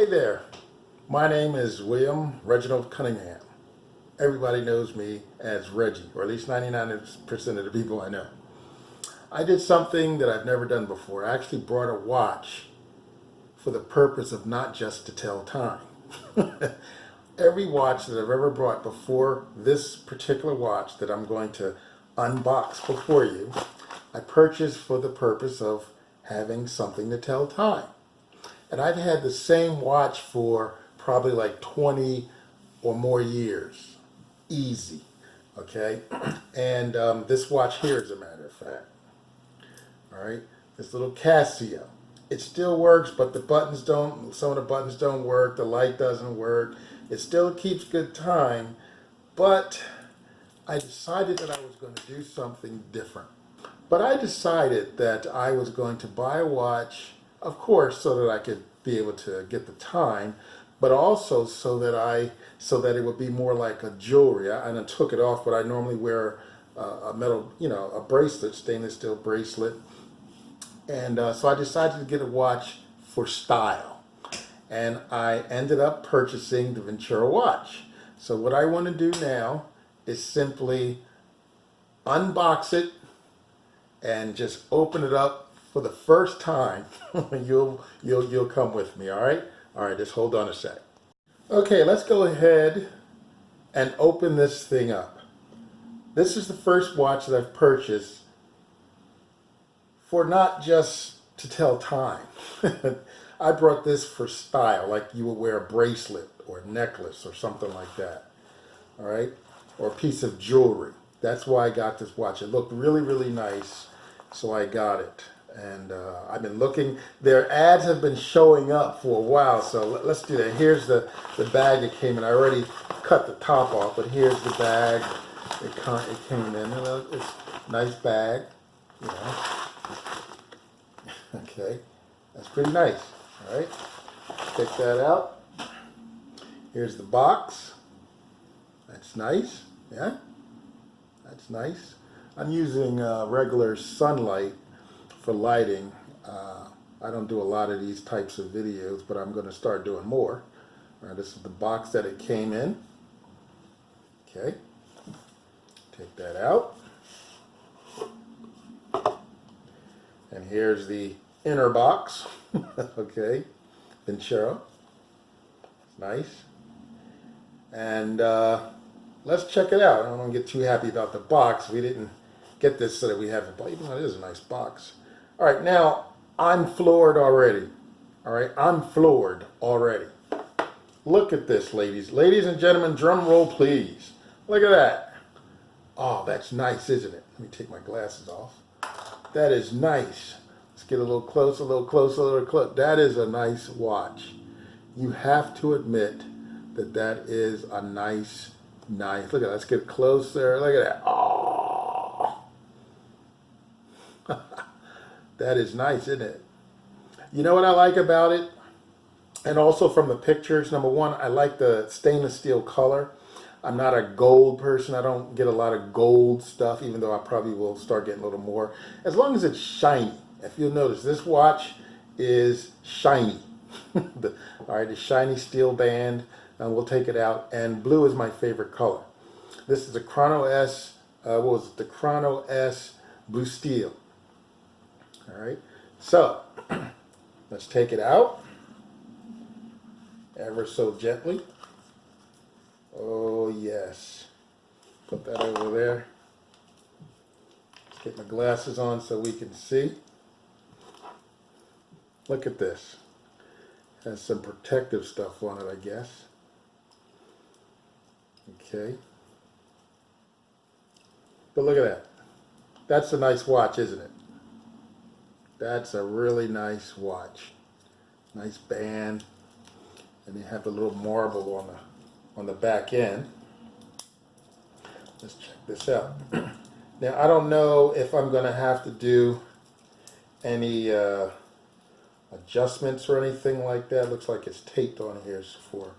Hey there, my name is William Reginald Cunningham. Everybody knows me as Reggie, or at least 99% of the people I know. I did something that I've never done before. I actually brought a watch for the purpose of not just to tell time. Every watch that I've ever brought before this particular watch that I'm going to unbox before you, I purchased for the purpose of having something to tell time. And I've had the same watch for probably like 20 or more years. Easy. Okay? And this watch here, as a matter of fact. Alright? This little Casio. It still works, but the buttons don't, some of the buttons don't work, the light doesn't work. It still keeps good time, but I decided that I was going to do something different. But I decided that I was going to buy a watch, of course, so that I could be able to get the time, but also so that it would be more like a jewelry. I took it off, but I normally wear a metal, a bracelet, stainless steel bracelet. And so I decided to get a watch for style. And I ended up purchasing the Vincero watch. So what I want to do now is simply unbox it and just open it up for the first time. You'll come with me, all right? All right, just hold on a sec. Okay, let's go ahead and open this thing up. This is the first watch that I've purchased for not just to tell time. I brought this for style, like you would wear a bracelet or a necklace or something like that, all right? Or a piece of jewelry. That's why I got this watch. It looked really, really nice, so I got it. And I've been looking. Their ads have been showing up for a while, so let's do that. Here's the bag that came in. I already cut the top off, but here's the bag. It came in. It's a nice bag, you know. Okay, that's pretty nice. All right, take that out. Here's the box. That's nice. Yeah, that's nice. I'm using regular sunlight for lighting. I don't do a lot of these types of videos, but I'm going to start doing more. All right, this is the box that it came in. Okay, take that out. And here's the inner box. Okay, Vincero. Nice. And let's check it out. I don't want to get too happy about the box. We didn't get this so that we have a, even though it is a nice box. All right, now I'm floored already. All right, I'm floored already. Look at this, ladies. Ladies and gentlemen, drum roll, please. Look at that. Oh, that's nice, isn't it? Let me take my glasses off. That is nice. Let's get a little closer, a little closer, a little closer. That is a nice watch. You have to admit that that is a nice. Look at that. Let's get closer. Look at that. Oh. That is nice, isn't it? You know what I like about it? And also from the pictures, number one, I like the stainless steel color. I'm not a gold person. I don't get a lot of gold stuff, even though I probably will start getting a little more. As long as it's shiny. If you'll notice, this watch is shiny. All right, the shiny steel band. And we'll take it out. And blue is my favorite color. This is the Chrono S, what was it? The Chrono S Blue Steel. All right, so let's take it out ever so gently. Oh yes, put that over there. Let's get my glasses on so we can see. Look at this. Has some protective stuff on it, I guess. Okay. But look at that. That's a nice watch, isn't it? That's a really nice watch. Nice band. And you have a little marble on the back end. Let's check this out. Now, I don't know if I'm going to have to do any adjustments or anything like that. Looks like it's taped on here for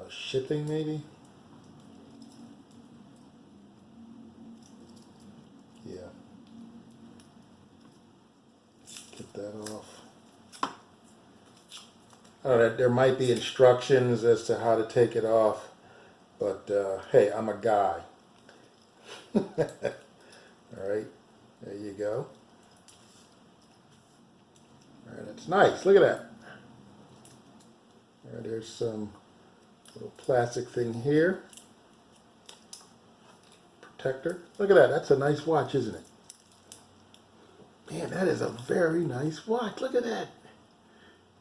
shipping, maybe. Yeah. Get that off. I don't know, there might be instructions as to how to take it off, but hey, I'm a guy. All right, there you go. All right, that's nice. Look at that. All right, there's some little plastic thing here. Protector. Look at that. That's a nice watch, isn't it? Man, that is a very nice watch. Look at that.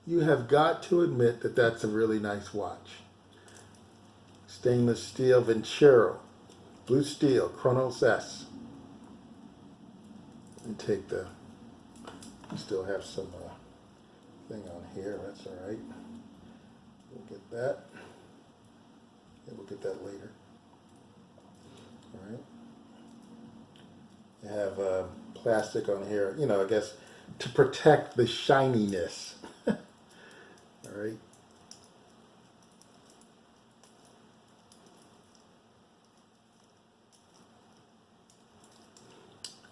You have got to admit that that's a really nice watch. Stainless steel Vincero. Blue steel, Chronos S. Let me take the, still have some thing on here. That's all right. We'll get that. Yeah, we'll get that later. All right. You have plastic on here, you know, I guess to protect the shininess. All right.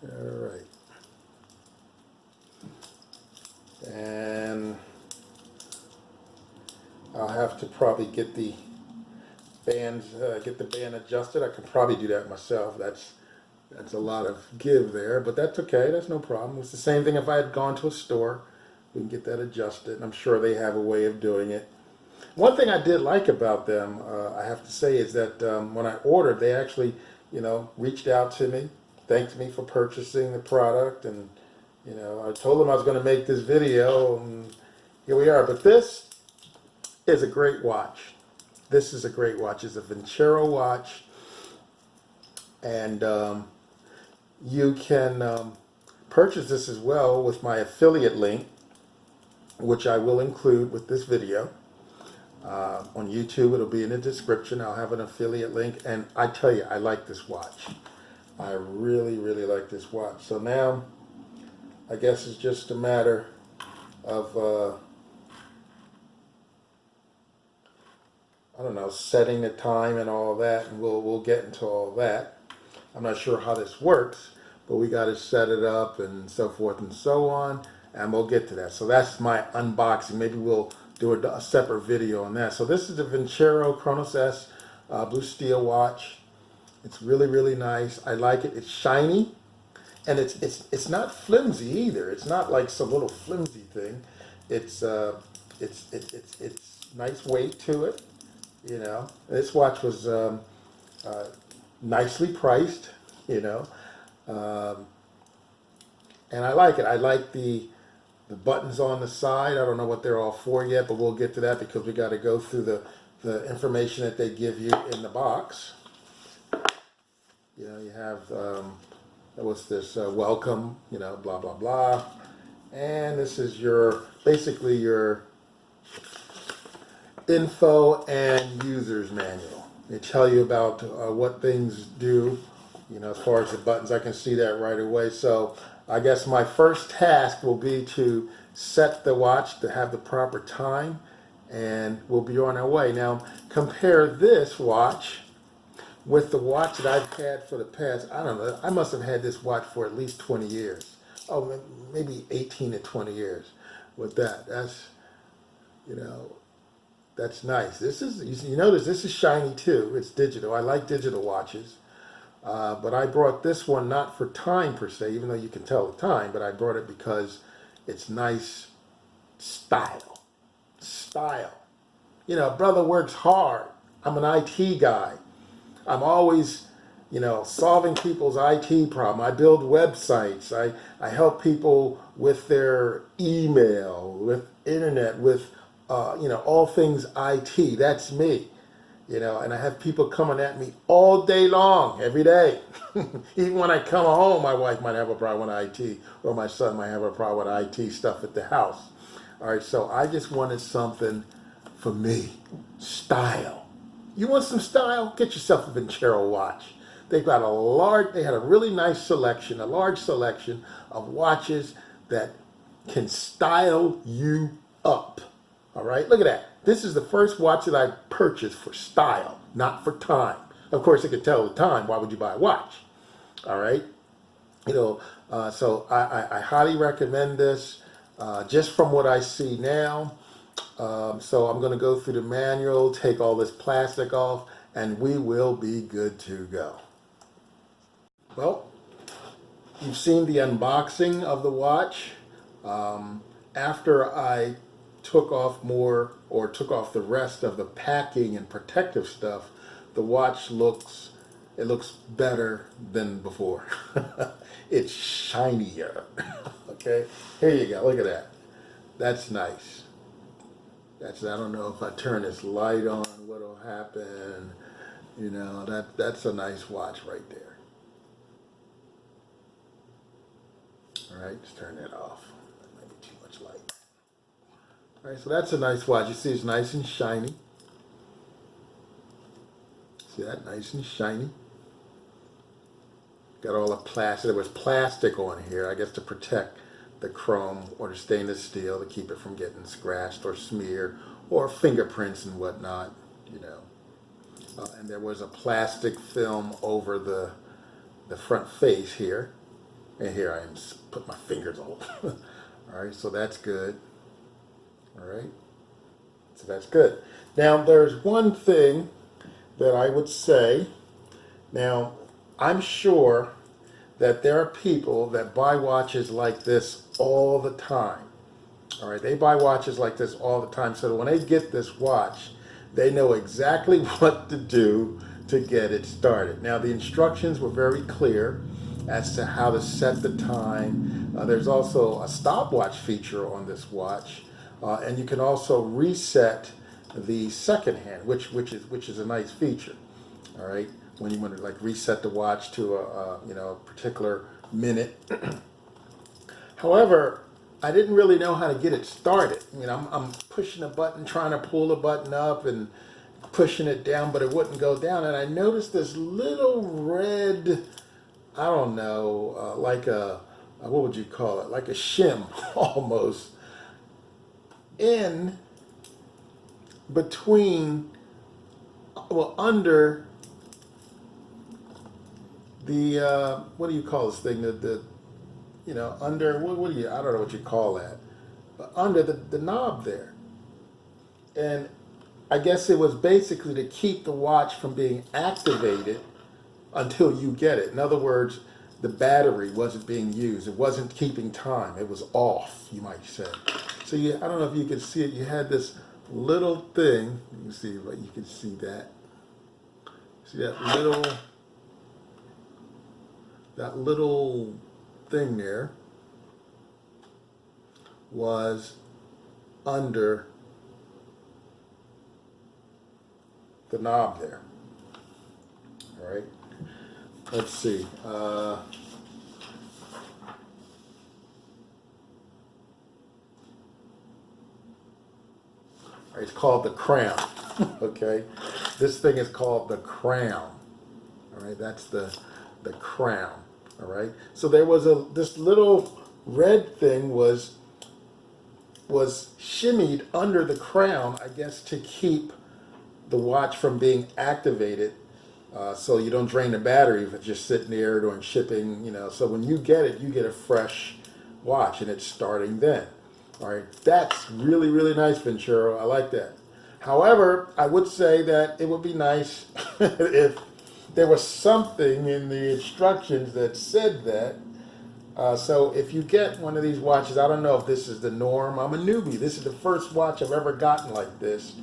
All right. And I'll have to probably get the bands, get the band adjusted. I could probably do that myself. That's a lot of give there, but that's okay. That's no problem. It's the same thing if I had gone to a store. We can get that adjusted, and I'm sure they have a way of doing it. One thing I did like about them, I have to say, is that when I ordered, they actually, you know, reached out to me, thanked me for purchasing the product, and, you know, I told them I was going to make this video, and here we are. But this is a great watch. This is a great watch. It's a Vincero watch, and you can purchase this as well with my affiliate link, which I will include with this video. On YouTube, it'll be in the description. I'll have an affiliate link, and I tell you, I like this watch. I really, really like this watch. So now, I guess it's just a matter of, I don't know, setting the time and all that, and we'll get into all that. I'm not sure how this works, but we got to set it up and so forth and so on, and we'll get to that. So that's my unboxing. Maybe we'll do a separate video on that. So this is the Vincero Chronos S blue steel watch. It's really, really nice. I like it. It's shiny, and it's not flimsy either. It's not like some little flimsy thing. It's nice weight to it. You know, this watch was nicely priced. You know, and I like it. I like the buttons on the side. I don't know what they're all for yet, but we'll get to that because we got to go through the information that they give you in the box. You know, you have what's this? Welcome. You know, blah blah blah, and this is basically your info and user's manual. They tell you about what things do, you know, as far as the buttons. I can see that right away. So I guess my first task will be to set the watch to have the proper time, and we'll be on our way. Now, compare this watch with the watch that I've had for the past, I don't know, I must have had this watch for at least 20 years. Oh, maybe 18 to 20 years with that. That's, you know, that's nice. This is, you notice this is shiny too. It's digital. I like digital watches. But I brought this one not for time per se, even though you can tell the time, but I brought it because it's nice style. Style. You know, brother works hard. I'm an IT guy. I'm always, you know, solving people's IT problem. I build websites. I help people with their email, with internet, with, you know, all things IT. That's me. You know, and I have people coming at me all day long, every day. Even when I come home, my wife might have a problem with IT, or my son might have a problem with IT stuff at the house. All right, so I just wanted something for me. Style. You want some style? Get yourself a Vincero watch. They've got they had a really nice selection, a large selection of watches that can style you up. All right, look at that. This is the first watch that I purchased for style, not for time. Of course, it could tell the time. Why would you buy a watch? All right. You know, so I highly recommend this. Just from what I see now, So I'm going to go through the manual, take all this plastic off, and we will be good to go. Well, you've seen the unboxing of the watch. After I took off the rest of the packing and protective stuff, the watch looks better than before. It's shinier. Okay, here you go. Look at that. That's nice. I don't know if I turn this light on, what'll happen. You know, that's a nice watch right there. All right, just turn that off. That might be too much light. All right, so that's a nice watch. You see it's nice and shiny. See that? Nice and shiny. Got all the plastic. There was plastic on here, I guess, to protect the chrome or the stainless steel, to keep it from getting scratched or smeared, or fingerprints and whatnot, you know. And there was a plastic film over the front face here. And here I am, put my fingers all. All right, so that's good. All right, so that's good. Now, there's one thing that I would say. Now, I'm sure that there are people that buy watches like this all the time. All right, they buy watches like this all the time, so that when they get this watch, they know exactly what to do to get it started. Now, the instructions were very clear as to how to set the time. There's also a stopwatch feature on this watch, and you can also reset the second hand, which is a nice feature. All right, when you want to like reset the watch to a particular minute. However, I didn't really know how to get it started. I'm pushing a button, trying to pull the button up and pushing it down, but it wouldn't go down. And I noticed this little red, I don't know, like what would you call it? Like a shim almost in between, well, under the, what do you call this thing? Under, what do you, I don't know what you call that, but under the knob there. And I guess it was basically to keep the watch from being activated until you get it. In other words, the battery wasn't being used. It wasn't keeping time. It was off, you might say. So I don't know if you can see it. You had this little thing. You can see, but you can see that. See that little thing there was under the knob there. All right. Let's see. It's called the crown. Okay. This thing is called the crown. All right. That's the crown. All right. So there was this little red thing was shimmied under the crown, I guess, to keep the watch from being activated, so you don't drain the battery if it's just sitting there during shipping. So when you get it, you get a fresh watch, and it's starting then. All right, that's really, really nice, Vincero. I like that. However, I would say that it would be nice if there was something in the instructions that said that. So if you get one of these watches, I don't know if this is the norm. I'm a newbie. This is the first watch I've ever gotten like this.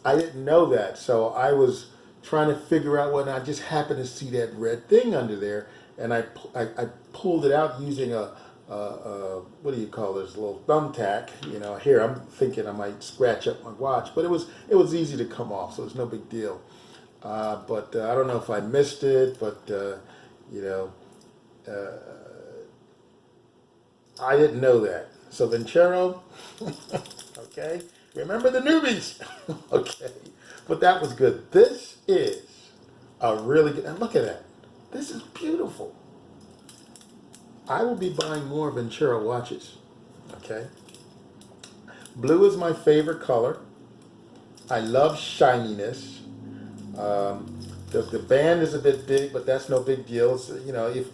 I didn't know that, so I was trying to figure out what, and I just happened to see that red thing under there, and I pulled it out using a what do you call this, little thumbtack. Here I'm thinking I might scratch up my watch, but it was easy to come off, so it's no big deal. But I don't know if I missed it, but I didn't know that. So Vincero, okay, remember the newbies, okay. But that was good. This is a really good, and look at that. This is beautiful. I will be buying more Vincero watches, okay. Blue is my favorite color. I love shininess. The band is a bit big, but that's no big deal. So,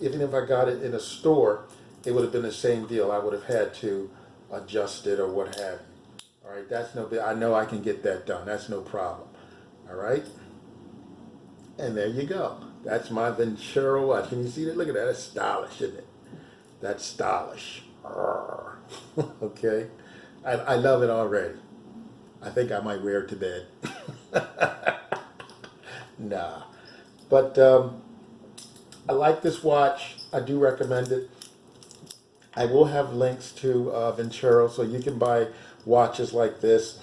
even if I got it in a store, it would have been the same deal. I would have had to adjust it or what have you. All right, that's no big. I know I can get that done. That's no problem. All right, and there you go. That's my Vincero watch. Can you see that? Look at that. That's stylish, isn't it? That's stylish. Okay, I love it already. I think I might wear it to bed. Nah, but I like this watch. I do recommend it. I will have links to Vincero, so you can buy watches like this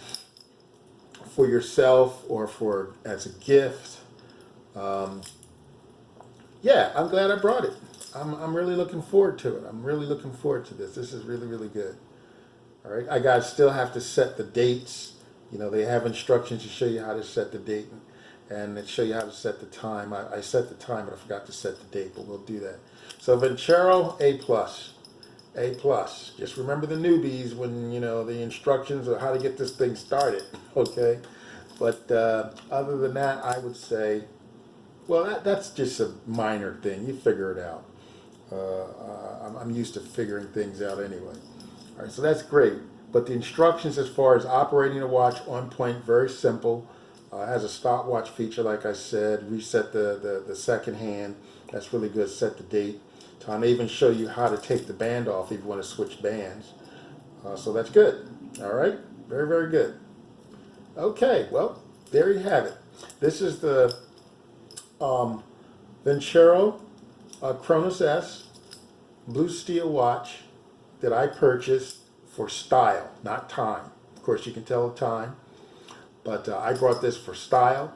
for yourself or for as a gift. Um, yeah, I'm glad I brought it. I'm really looking forward to it. I'm really looking forward to this. This is really, really good. All right, I guys still have to set the dates. You know, they have instructions to show you how to set the date and they show you how to set the time. I set the time, but I forgot to set the date, but we'll do that. So Vincero, A plus. A plus. Just remember the newbies when, you know, the instructions of how to get this thing started, okay? But other than that, I would say, well, that's just a minor thing. You figure it out. I'm used to figuring things out anyway. All right, so that's great. But the instructions as far as operating a watch on point, very simple. Has a stopwatch feature, like I said. Reset the second hand. That's really good. Set the date. Time. They even show you how to take the band off if you want to switch bands. So that's good. All right, very, very good. Okay, well, there you have it. This is the Vincero Chronos S blue steel watch that I purchased for style, not time. Of course, you can tell the time, but I brought this for style,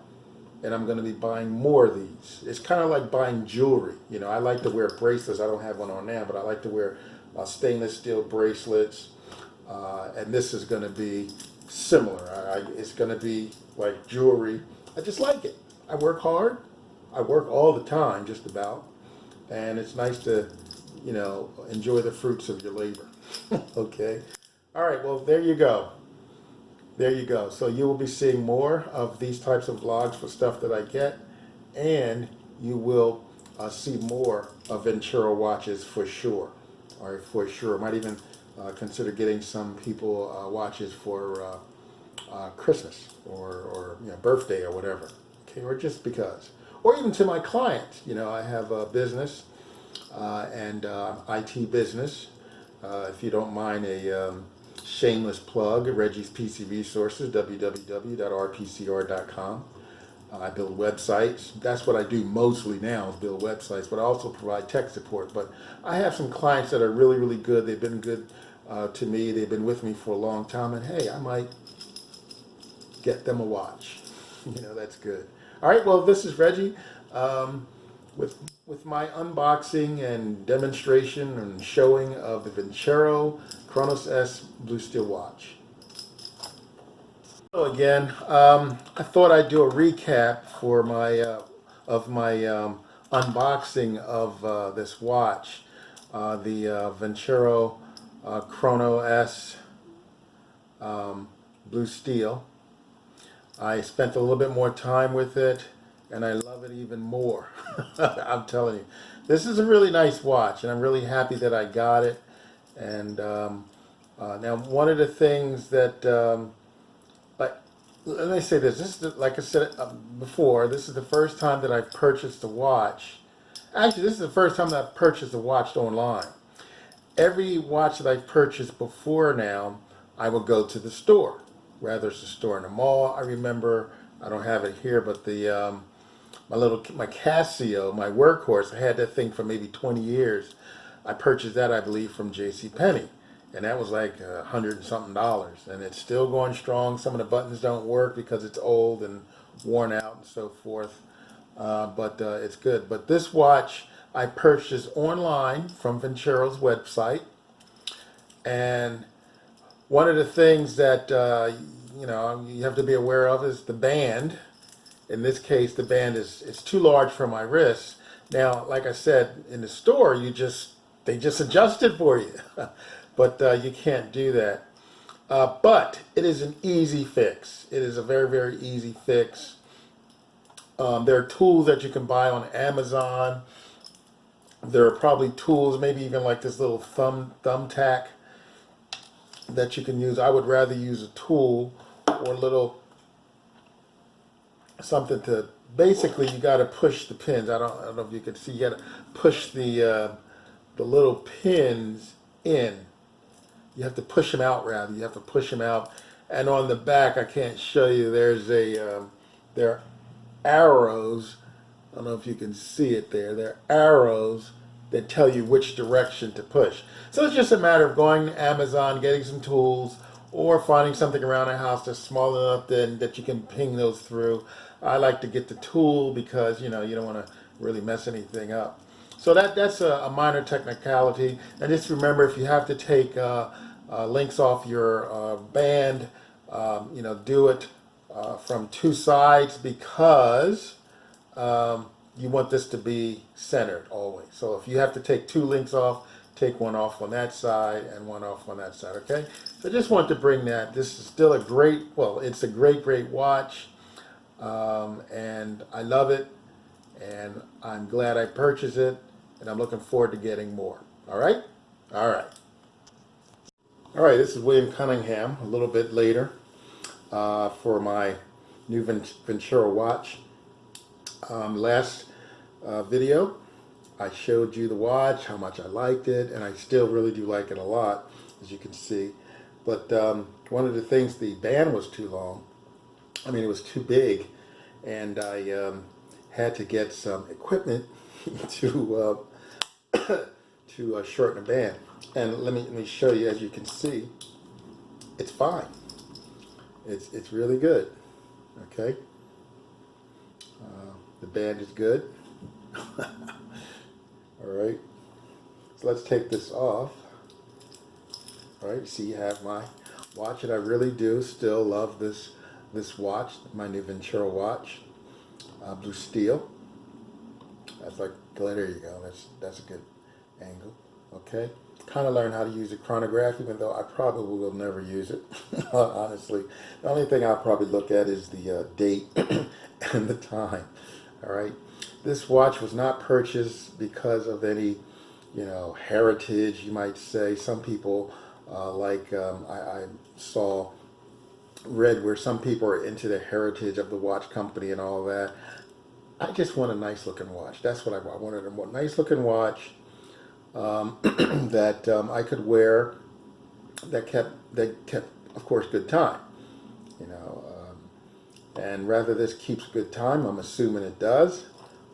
and I'm going to be buying more of these. It's kind of like buying jewelry. You know, I like to wear bracelets. I don't have one on now, but I like to wear stainless steel bracelets, and this is going to be similar. It's going to be like jewelry. I just like it. I work hard. I work all the time, just about, and it's nice to, you know, enjoy the fruits of your labor. Okay. All right. Well, there you go. There you go. So you will be seeing more of these types of vlogs for stuff that I get, and you will see more of Vincero watches for sure. All right, for sure. Might even consider getting some people watches for Christmas or you know, birthday or whatever. Okay, or just because, or even to my clients. You know, I have a business and IT business. If you don't mind a shameless plug, Reggie's PC Resources, www.rpcr.com. I build websites. That's what I do mostly now, is build websites, but I also provide tech support. But I have some clients that are really, really good. They've been good to me. They've been with me for a long time. And hey, I might get them a watch. You know, that's good. All right, well, this is Reggie with my unboxing and demonstration and showing of the Vincero Chronos S Blue Steel watch. So again, I thought I'd do a recap for my unboxing of this watch, the Vincero Chrono S Blue Steel. I spent a little bit more time with it, and I love it even more. I'm telling you, this is a really nice watch, and I'm really happy that I got it. And now, one of the things that, like, let me say this. This is like I said before. This is the first time that I've purchased a watch. Actually, this is the first time that I've purchased a watch online. Every watch that I've purchased before now, I will go to the store. Rather, it's a store in the mall. I remember, I don't have it here, but the my Casio, my workhorse, I had that thing for maybe 20 years. I purchased that, I believe, from JCPenney, and that was like $100 and something, and it's still going strong. Some of the buttons don't work because it's old and worn out and so forth, but it's good. But this watch I purchased online from Vincero's website, and one of the things that you know, you have to be aware of is the band. In this case, the band is too large for my wrist. Now, like I said, in the store, they just adjust it for you, but you can't do that. But it is an easy fix. It is a very, very easy fix. There are tools that you can buy on Amazon. There are probably tools, maybe even like this little thumbtack that you can use. I would rather use a tool or a little something to, basically you got to push the pins. I don't know if you can see, you got to push the little pins in. You have to push them out, rather. You have to push them out. And on the back, I can't show you, there's there are arrows. I don't know if you can see it there. There are arrows that tell you which direction to push. So it's just a matter of going to Amazon, getting some tools, or finding something around the house that's small enough that you can ping those through. I like to get the tool because, you know, you don't want to really mess anything up. So that's a minor technicality. And just remember, if you have to take links off your band, you know, do it from two sides, because you want this to be centered always. So if you have to take two links off, take one off on that side and one off on that side, okay? So I just wanted to bring that. This is still a great, well, it's a great, great watch. And I love it. And I'm glad I purchased it. And I'm looking forward to getting more. All right? All right. All right, this is William Cunningham, a little bit later for my new Vincero watch. Last video, I showed you the watch, how much I liked it, and I still really do like it a lot, as you can see. But one of the things, the band was too long. I mean, it was too big, and I had to get some equipment to to shorten the band. And let me show you. As you can see, it's fine. It's really good. Okay. The band is good. All right. So let's take this off. All right. See, you have my watch, and I really do still love this watch, my new Vincero watch, blue steel. That's like, there you go. That's a good angle. Okay. Kind of learned how to use a chronograph, even though I probably will never use it. Honestly, the only thing I'll probably look at is the date and the time. All right. This watch was not purchased because of any, you know, heritage, you might say. Some people I read where some people are into the heritage of the watch company and all that. I just want a nice looking watch. That's what I want. I wanted a nice looking watch that I could wear, that kept, of course, good time. You know, and rather this keeps good time, I'm assuming it does.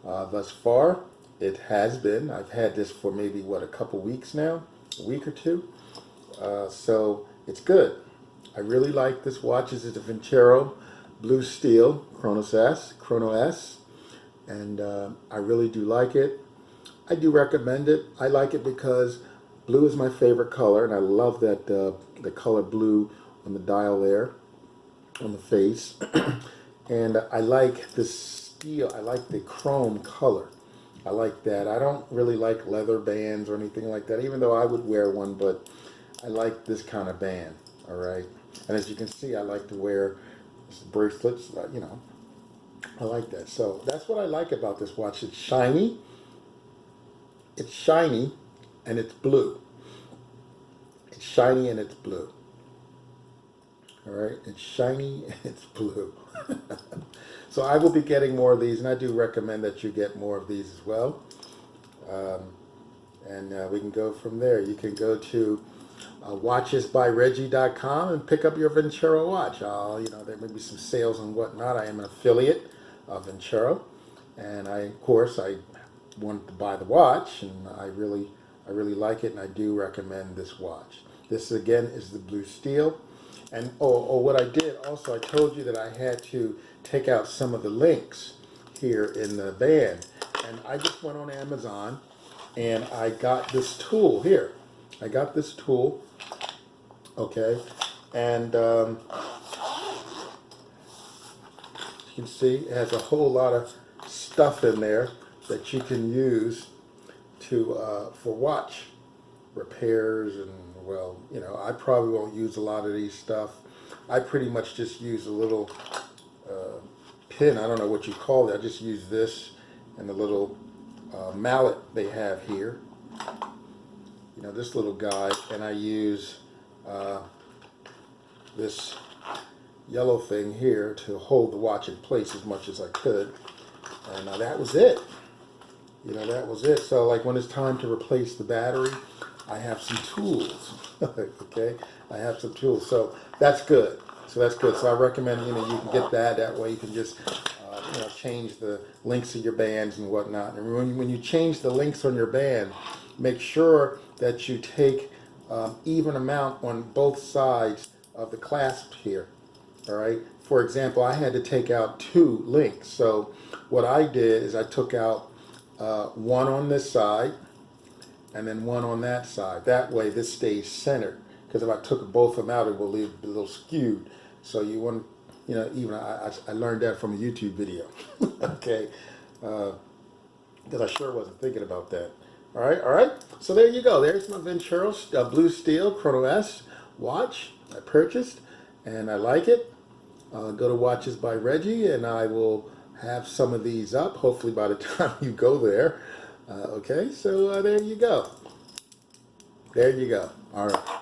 Thus far, it has been. I've had this for maybe, what, a couple weeks now, a week or two. So it's good. I really like this watch. This is the Vincero Blue Steel Chrono S, and I really do like it. I do recommend it. I like it because blue is my favorite color, and I love that the color blue on the dial there, on the face. And I like the steel. I like the chrome color. I like that. I don't really like leather bands or anything like that, even though I would wear one, but I like this kind of band, all right? And as you can see, I like to wear bracelets, you know. I like that. So that's what I like about this watch. It's shiny, and it's blue. It's shiny and it's blue. All right, it's shiny and it's blue. So I will be getting more of these, and I do recommend that you get more of these as well. And we can go from there. You can go to watchesbyreggie.com and pick up your Vincero watch. You know, there may be some sales and whatnot. I am an affiliate of Vincero, and of course, I wanted to buy the watch, and I really like it, and I do recommend this watch. This again is the blue steel. And what I did also, I told you that I had to take out some of the links here in the band, and I just went on Amazon and I got this tool here. I got this tool, okay, and you can see it has a whole lot of stuff in there that you can use to for watch repairs. And, well, you know, I probably won't use a lot of these stuff. I pretty much just use a little pin. I don't know what you call it. I just use this and the little mallet they have here. You know, this little guy, and I use this yellow thing here to hold the watch in place as much as I could. And that was it. You know, that was it. So like when it's time to replace the battery, I have some tools. Okay, I have some tools. So that's good. So that's good. So I recommend, you know, you can get that. That way you can just you know, change the links of your bands and whatnot. And when you change the links on your band, make sure that you take even amount on both sides of the clasp here. All right. For example, I had to take out 2 links. So what I did is I took out one on this side and then one on that side. That way this stays centered. Because if I took both of them out, it will leave a little skewed. So you want, you know, even I learned that from a YouTube video. Okay. Because I sure wasn't thinking about that. All right, all right. So there you go. There's my Vincero Blue Steel Chrono S watch I purchased, and I like it. Go to Watches by Reggie, and I will have some of these up, hopefully by the time you go there. Okay, so there you go. There you go. All right.